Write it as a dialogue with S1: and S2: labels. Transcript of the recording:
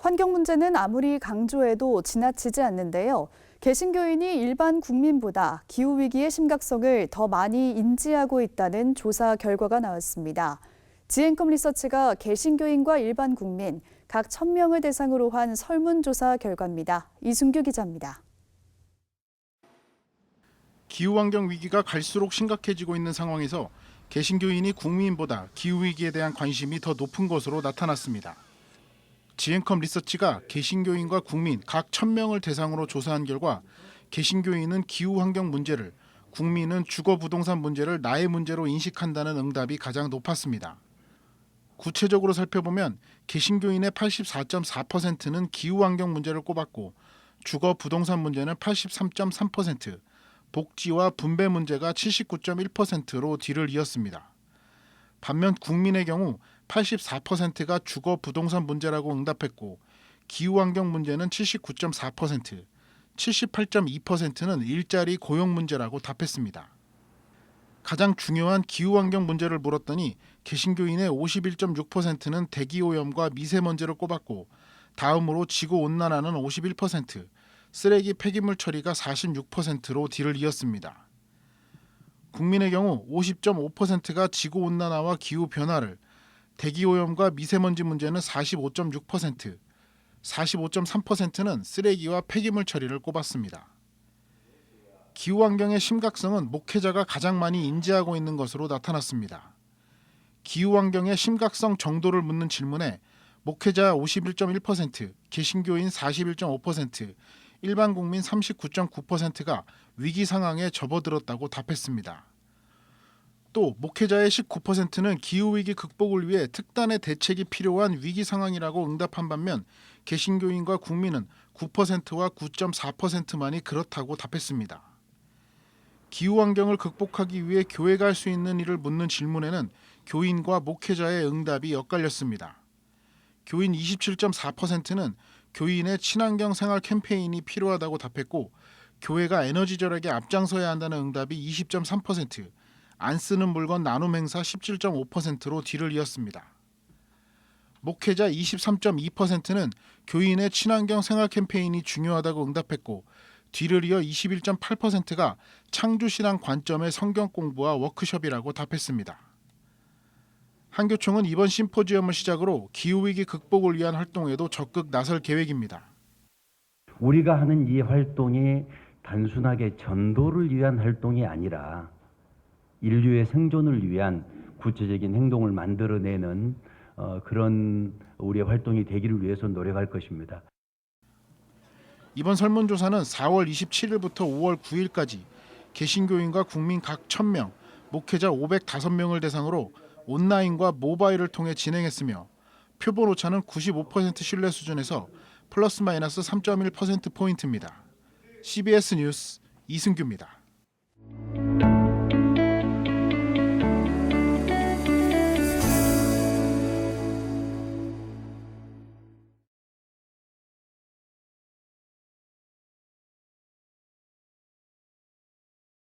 S1: 환경 문제는 아무리 강조해도 지나치지 않는데요. 개신교인이 일반 국민보다 기후위기의 심각성을 더 많이 인지하고 있다는 조사 결과가 나왔습니다. 지앤컴 리서치가 개신교인과 일반 국민 각 1,000명을 대상으로 한 설문조사 결과입니다. 이순규 기자입니다.
S2: 기후환경 위기가 갈수록 심각해지고 있는 상황에서 개신교인이 국민보다 기후위기에 대한 관심이 더 높은 것으로 나타났습니다. 지앤컴 리서치가 개신교인과 국민 각 1,000명을 대상으로 조사한 결과 개신교인은 기후환경 문제를, 국민은 주거부동산 문제를 나의 문제로 인식한다는 응답이 가장 높았습니다. 구체적으로 살펴보면 개신교인의 84.4%는 기후환경 문제를 꼽았고 주거부동산 문제는 83.3%, 복지와 분배 문제가 79.1%로 뒤를 이었습니다. 반면 국민의 경우 84%가 주거 부동산 문제라고 응답했고 기후환경 문제는 79.4%, 78.2%는 일자리 고용 문제라고 답했습니다. 가장 중요한 기후환경 문제를 물었더니 개신교인의 51.6%는 대기오염과 미세먼지를 꼽았고 다음으로 지구온난화는 51%, 쓰레기 폐기물 처리가 46%로 뒤를 이었습니다. 국민의 경우 50.5%가 지구온난화와 기후변화를, 대기오염과 미세먼지 문제는 45.6%, 45.3%는 쓰레기와 폐기물 처리를 꼽았습니다. 기후환경의 심각성은 목회자가 가장 많이 인지하고 있는 것으로 나타났습니다. 기후환경의 심각성 정도를 묻는 질문에 목회자 51.1%, 개신교인 41.5%, 일반 국민 39.9%가 위기 상황에 접어들었다고 답했습니다. 또 목회자의 19%는 기후위기 극복을 위해 특단의 대책이 필요한 위기 상황이라고 응답한 반면 개신교인과 국민은 9%와 9.4%만이 그렇다고 답했습니다. 기후환경을 극복하기 위해 교회가 할 수 있는 일을 묻는 질문에는 교인과 목회자의 응답이 엇갈렸습니다. 교인 27.4%는 교인의 친환경 생활 캠페인이 필요하다고 답했고 교회가 에너지 절약에 앞장서야 한다는 응답이 20.3%, 안 쓰는 물건 나눔 행사 17.5%로 뒤를 이었습니다. 목회자 23.2%는 교인의 친환경 생활 캠페인이 중요하다고 응답했고 뒤를 이어 21.8%가 창조신앙 관점의 성경 공부와 워크숍이라고 답했습니다. 한교총은 이번 심포지엄을 시작으로 기후위기 극복을 위한 활동에도 적극 나설 계획입니다.
S3: 우리가 하는 이 활동이 단순하게 전도를 위한 활동이 아니라 인류의 생존을 위한 구체적인 행동을 만들어내는 그런 우리의 활동이 되기를 위해서 노력할 것입니다.
S2: 이번 설문조사는 4월 27일부터 5월 9일까지 개신교인과 국민 각 1,000명, 목회자 505명을 대상으로 온라인과 모바일을 통해 진행했으며 표본 오차는 95% 신뢰 수준에서 플러스 마이너스 3.1%포인트입니다. CBS 뉴스 이승규입니다.